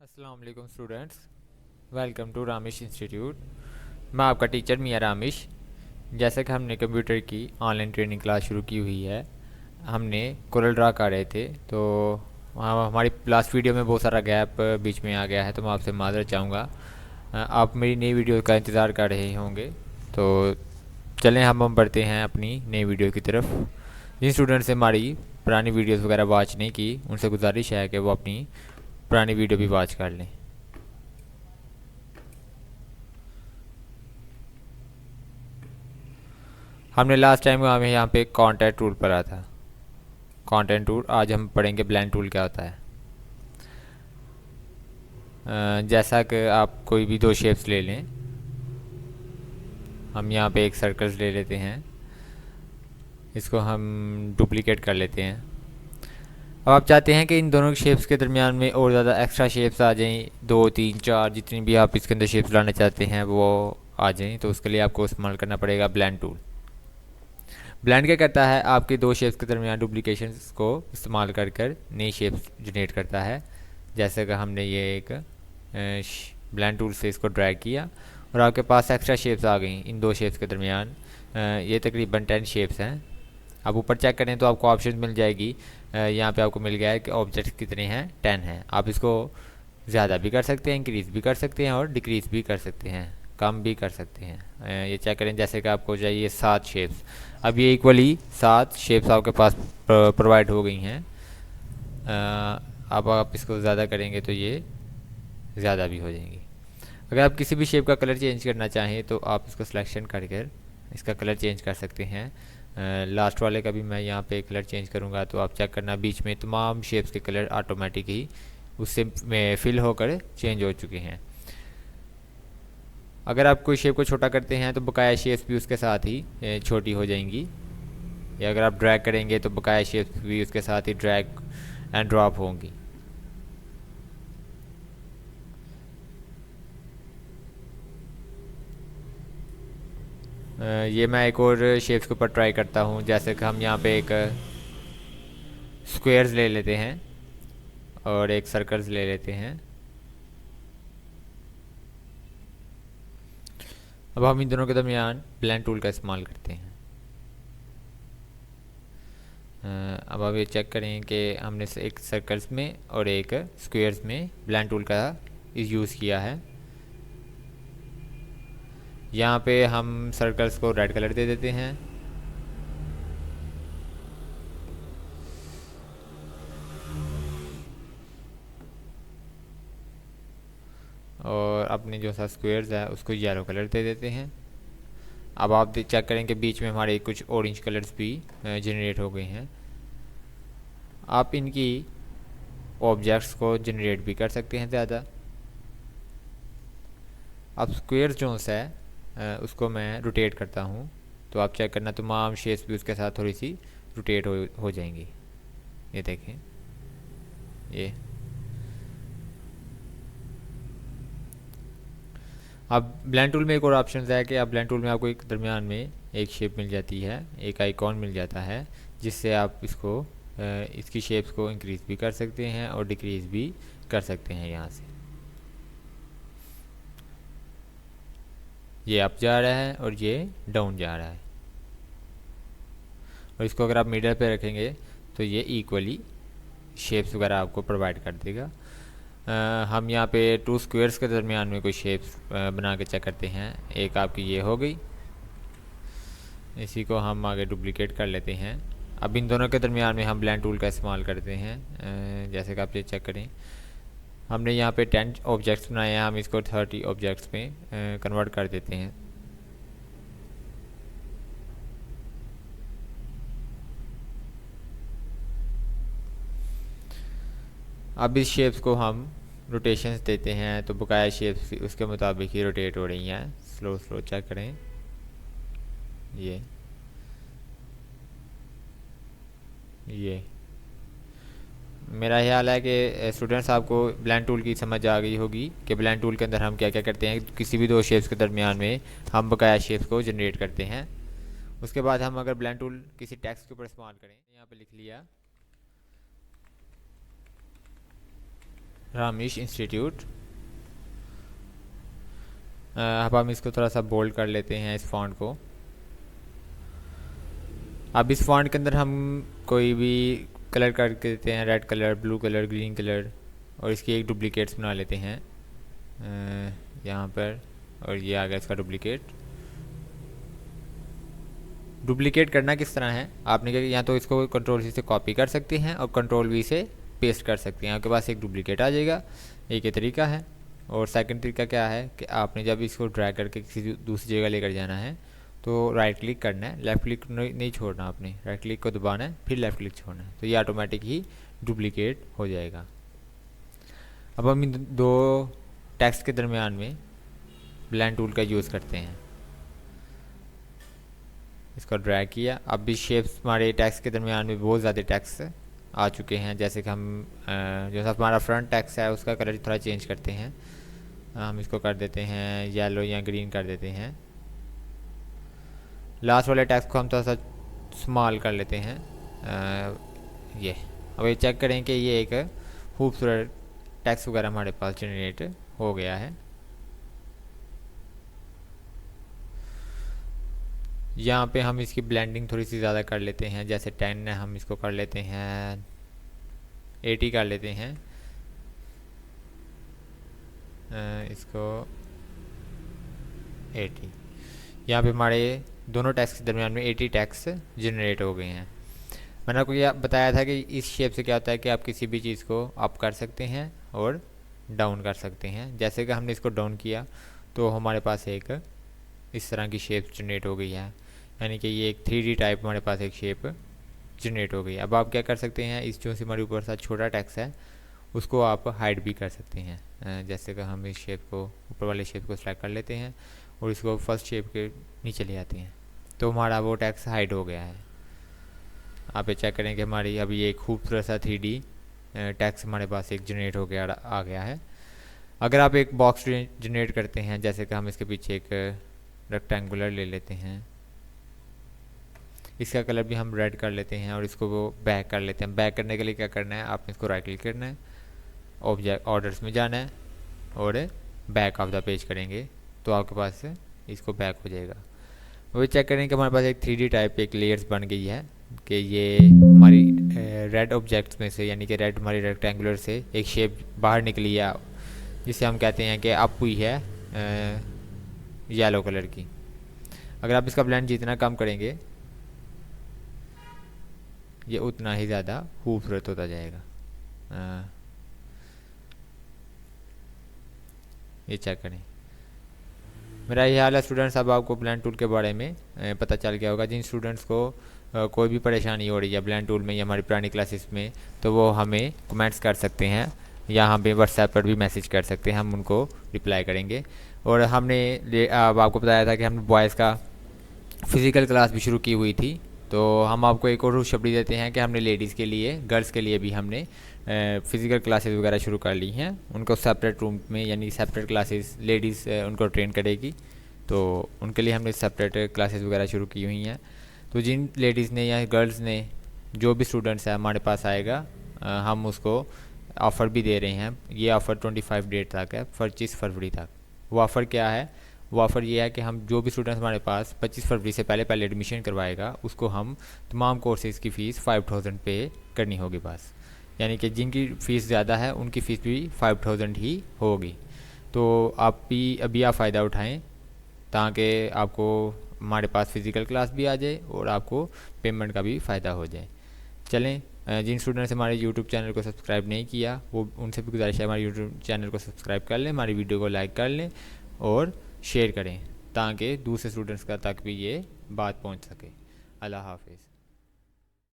अस्सलाम वालेकुम students, welcome to Ramish institute. मैं आपका टीचर मियां रामिश। जैसे कि हमने कंप्यूटर की ऑनलाइन ट्रेनिंग क्लास शुरू की हुई है, हमने कोरल ड्रा कर रहे थे, तो वहाँ हमारी लास्ट वीडियो में बहुत सारा गैप बीच में आ गया है, तो मैं आपसे माज़रत चाहूँगा। आप मेरी नई वीडियो का इंतज़ार कर रहे होंगे, तो चलें हम बढ़ते हैं अपनी नई वीडियो की तरफ। जिन स्टूडेंट्स ने हमारी पुरानी वीडियोस वगैरह वॉच नहीं की, उनसे गुजारिश है कि वो अपनी पुरानी वीडियो भी वॉच कर लें। हमने लास्ट टाइम हमें यहाँ पे कॉन्टेंट टूल पढ़ा था। कॉन्टेंट टूल, आज हम पढ़ेंगे ब्लेंड टूल क्या होता है। जैसा कि आप कोई भी दो शेप्स ले लें, हम यहाँ पे एक सर्कल्स ले लेते हैं, इसको हम डुप्लीकेट कर लेते हैं। अब आप चाहते हैं कि इन दोनों शेप्स के दरमियान में और ज़्यादा एक्स्ट्रा शेप्स आ जाएं, दो तीन चार जितनी भी आप इसके अंदर शेप्स लाना चाहते हैं वो आ जाएं, तो उसके लिए आपको इस्तेमाल करना पड़ेगा ब्लेंड टूल। ब्लेंड क्या करता है, आपके दो शेप्स के दरमियान डुप्लीकेशंस को इस्तेमाल कर कर नई शेप्स जनरेट करता है। जैसे कि हमने ये एक ब्लेंड टूल से इसको ड्रैग किया और आपके पास एक्स्ट्रा शेप्स आ गई इन दो शेप्स के दरमियान। ये तकरीबन 10 शेप्स हैं। आप ऊपर चेक करें तो आपको ऑप्शन मिल जाएगी। यहाँ पे आपको मिल गया है कि ऑब्जेक्ट कितने हैं, 10 हैं। आप इसको ज़्यादा भी कर सकते हैं, इंक्रीज़ भी कर सकते हैं और डिक्रीज़ भी कर सकते हैं, कम भी कर सकते हैं। ये चेक करें, जैसे कि आपको चाहिए 7 शेप्स, अब ये इक्वली 7 शेप्स आपके पास प्रोवाइड हो गई हैं। अब आप इसको ज़्यादा करेंगे तो ये ज़्यादा भी हो जाएंगी। अगर आप किसी भी शेप का कलर चेंज करना चाहें तो आप इसको सिलेक्शन कर इसका कलर चेंज कर सकते हैं। लास्ट वाले का भी मैं यहाँ पे कलर चेंज करूँगा, तो आप चेक करना बीच में तमाम शेप्स के कलर ऑटोमेटिक ही उससे में फिल होकर चेंज हो चुके हैं। अगर आप कोई शेप को छोटा करते हैं तो बकाया शेप्स भी उसके साथ ही छोटी हो जाएंगी, या अगर आप ड्रैग करेंगे तो बकाया शेप्स भी उसके साथ ही ड्रैग एंड ड्रॉप होंगी। ये मैं एक और शेप्स के ऊपर ट्राई करता हूँ। जैसे कि हम यहाँ पे एक स्क्वेयर्स ले लेते हैं और एक सर्कल्स ले लेते हैं। अब हम इन दोनों के दरमियान ब्लेंड टूल का इस्तेमाल करते हैं। अब आप ये चेक करें कि हमने एक सर्कल्स में और एक स्क्वेयर्स में ब्लेंड टूल का यूज़ किया है। यहाँ पे हम सर्कल्स को रेड कलर दे देते हैं और अपने जो सा स्क्वेयर्स है उसको येलो कलर दे देते हैं। अब आप चेक करें कि बीच में हमारे कुछ ऑरेंज कलर्स भी जनरेट हो गए हैं। आप इनकी ऑब्जेक्ट्स को जनरेट भी कर सकते हैं ज़्यादा। अब स्क्वेयर जो है उसको मैं रोटेट करता हूँ, तो आप चेक करना तमाम शेप्स भी उसके साथ थोड़ी सी रोटेट हो जाएंगी। ये देखें, ये अब ब्लेंड टूल में एक और ऑप्शन है कि अब ब्लेंड टूल में आपको एक दरमियान में एक शेप मिल जाती है, एक आइकॉन मिल जाता है, जिससे आप इसकी शेप्स को इंक्रीज़ भी कर सकते हैं और डिक्रीज़ भी कर सकते हैं। यहाँ से ये अप जा रहा है और ये डाउन जा रहा है, और इसको अगर आप मिडल पे रखेंगे तो ये इक्वली शेप्स वगैरह आपको प्रोवाइड कर देगा। हम यहाँ पे टू स्क्वेयर्स के दरमियान में कोई शेप्स बना के चेक करते हैं। एक आपकी ये हो गई, इसी को हम आगे डुप्लीकेट कर लेते हैं। अब इन दोनों के दरमियान में हम ब्लेंड टूल का इस्तेमाल करते हैं। जैसे कि आप ये चेक करें, हमने यहाँ पे 10 ऑब्जेक्ट्स बनाए हैं, हम इसको 30 ऑब्जेक्ट्स में कन्वर्ट कर देते हैं। अब इस शेप्स को हम रोटेशंस देते हैं, तो बकाया शेप्स उसके मुताबिक ही रोटेट हो रही हैं। स्लो स्लो चेक करें, ये मेरा ख्याल है कि स्टूडेंट्स आपको ब्लेंड टूल की समझ आ गई होगी कि ब्लेंड टूल के अंदर हम क्या क्या करते हैं। किसी भी दो शेप्स के दरमियान में हम बकाया शेप्स को जनरेट करते हैं। उसके बाद हम अगर ब्लेंड टूल किसी टेक्स्ट के ऊपर इस्तेमाल करें, यहाँ पे लिख लिया रामीश इंस्टीट्यूट। अब हम इसको थोड़ा सा बोल्ड कर लेते हैं इस फॉन्ट को। अब इस फॉन्ट के अंदर हम कोई भी कलर करके देते हैं, red colour, blue colour, green colour, और इसकी एक डुप्लीकेट्स बना लेते हैं यहाँ पर, और ये आ गया इसका डुप्लीकेट। डुप्लीकेट करना किस तरह है, आपने क्या, या तो इसको कंट्रोल सी से कॉपी कर सकते हैं और कंट्रोल वी से पेस्ट कर सकते हैं, आपके पास एक डुप्लीकेट आ जाएगा। एक ये तरीका है। और सेकंड तरीका क्या है कि आपने जब इसको ड्रैग करके किसी दूसरी जगह लेकर जाना है तो राइट क्लिक करना है, लेफ़्ट क्लिक नहीं छोड़ना, आपने राइट क्लिक को दबाना है, फिर लेफ़्ट क्लिक छोड़ना है, तो ये ऑटोमेटिक ही डुप्लीकेट हो जाएगा। अब हम इन दो टेक्स्ट के दरमियान में ब्लेंड टूल का यूज़ करते हैं। इसको ड्रैग किया, अब भी शेप्स हमारे टेक्स्ट के दरमियान में बहुत ज़्यादा टेक्स्ट आ चुके हैं। जैसे कि हम जो हमारा फ्रंट टेक्स्ट है उसका कलर थोड़ा चेंज करते हैं। हम इसको कर देते हैं येलो या ग्रीन कर देते हैं। लास्ट वाले टेक्स्ट को हम थोड़ा सा स्मॉल कर लेते हैं। ये अब ये चेक करें कि ये एक खूबसूरत टेक्स्ट वगैरह हमारे पास जनरेट हो गया है। यहाँ पे हम इसकी ब्लेंडिंग थोड़ी सी ज़्यादा कर लेते हैं, जैसे 10 है, हम इसको कर लेते हैं 80 कर लेते हैं। इसको 80। यहाँ पे हमारे दोनों टेक्स्ट के दरमियान में 80 टेक्स्ट जनरेट हो गए हैं। मैंने आपको यह बताया था कि इस शेप से क्या होता है कि आप किसी भी चीज़ को अप कर सकते हैं और डाउन कर सकते हैं। जैसे कि हमने इसको डाउन किया तो हमारे पास एक इस तरह की शेप जनरेट हो गई है, यानी कि ये एक 3D टाइप हमारे पास एक शेप जनरेट हो गई। अब आप क्या कर सकते हैं, इस जो से हमारे ऊपर सा छोटा टेक्स्ट है उसको आप हाइड भी कर सकते हैं। जैसे कि हम इस शेप को, ऊपर वाले शेप को सेलेक्ट कर लेते हैं और इसको फर्स्ट शेप के नीचे ले आते हैं, तो हमारा वो टेक्स्ट हाइड हो गया है। आप ये चेक करें कि हमारी अभी एक खूबसूरत सा 3D टेक्स्ट हमारे पास एक जनरेट हो गया आ गया है। अगर आप एक बॉक्स जनरेट करते हैं, जैसे कि हम इसके पीछे एक रेक्टेंगुलर ले लेते हैं, इसका कलर भी हम रेड कर लेते हैं और इसको वो बैक कर लेते हैं। बैक करने के लिए क्या करना है, आपने इसको राइट क्लिक करना है, ऑब्जेक्ट ऑर्डर्स में जाना है और बैक ऑफ द पेज करेंगे तो आपके पास इसको बैक हो जाएगा। वो चेक करें कि हमारे पास एक 3D टाइप एक लेयर्स बन गई है कि ये हमारी रेड ऑब्जेक्ट्स में से, यानी कि रेड हमारी रेक्टेंगुलर से एक शेप बाहर निकली है जिसे हम कहते हैं कि अप हुई है येलो कलर की। अगर आप इसका ब्लेंड जितना कम करेंगे ये उतना ही ज़्यादा खूबसूरत होता जाएगा। ये चेक करें। मेरा ये हाल है स्टूडेंट्स, अब आपको ब्लेंड टूल के बारे में पता चल गया होगा। जिन स्टूडेंट्स को कोई भी परेशानी हो रही है ब्लेंड टूल में या हमारी पुरानी क्लासेस में, तो वो हमें कमेंट्स कर सकते हैं या हमें व्हाट्सएप पर भी मैसेज कर सकते हैं, हम उनको रिप्लाई करेंगे। और हमने अब आपको बताया था कि हमने बॉयज़ का फ़िज़िकल क्लास भी शुरू की हुई थी, तो हम आपको एक और खुशखबरी देते हैं कि हमने लेडीज़ के लिए, गर्ल्स के लिए भी हमने फ़िज़िकल क्लासेस वगैरह शुरू कर ली हैं। उनको सेपरेट रूम में, यानी सेपरेट क्लासेस लेडीज़ उनको ट्रेन करेगी, तो उनके लिए हमने सेपरेट क्लासेस वगैरह शुरू की हुई हैं। तो जिन लेडीज़ ने या गर्ल्स ने, जो भी स्टूडेंट्स है हमारे पास आएगा, हम उसको ऑफ़र भी दे रहे हैं। ये ऑफ़र 25 डेट तक है, 25 फरवरी तक। वो ऑफ़र क्या है, वो ऑफ़र ये है कि हम जो भी स्टूडेंट्स हमारे पास 25 फरवरी से पहले एडमिशन करवाएगा उसको हम तमाम कोर्सेज़ की फ़ीस 5000 पे करनी होगी बस। यानी कि जिनकी फ़ीस ज़्यादा है उनकी फ़ीस भी 5000 ही होगी। तो आप भी अभी आप फ़ायदा उठाएं ताकि आपको हमारे पास फ़िज़िकल क्लास भी आ जाए और आपको पेमेंट का भी फ़ायदा हो जाए। चलें, जिन स्टूडेंट्स ने हमारे यूट्यूब चैनल को सब्सक्राइब नहीं किया वो उनसे भी गुजारिश है हमारे यूट्यूब चैनल को सब्सक्राइब कर लें, हमारी वीडियो को लाइक कर लें और शेयर करें ताकि दूसरे स्टूडेंट्स का तक भी ये बात पहुंच सके। अल्लाह हाफिज़।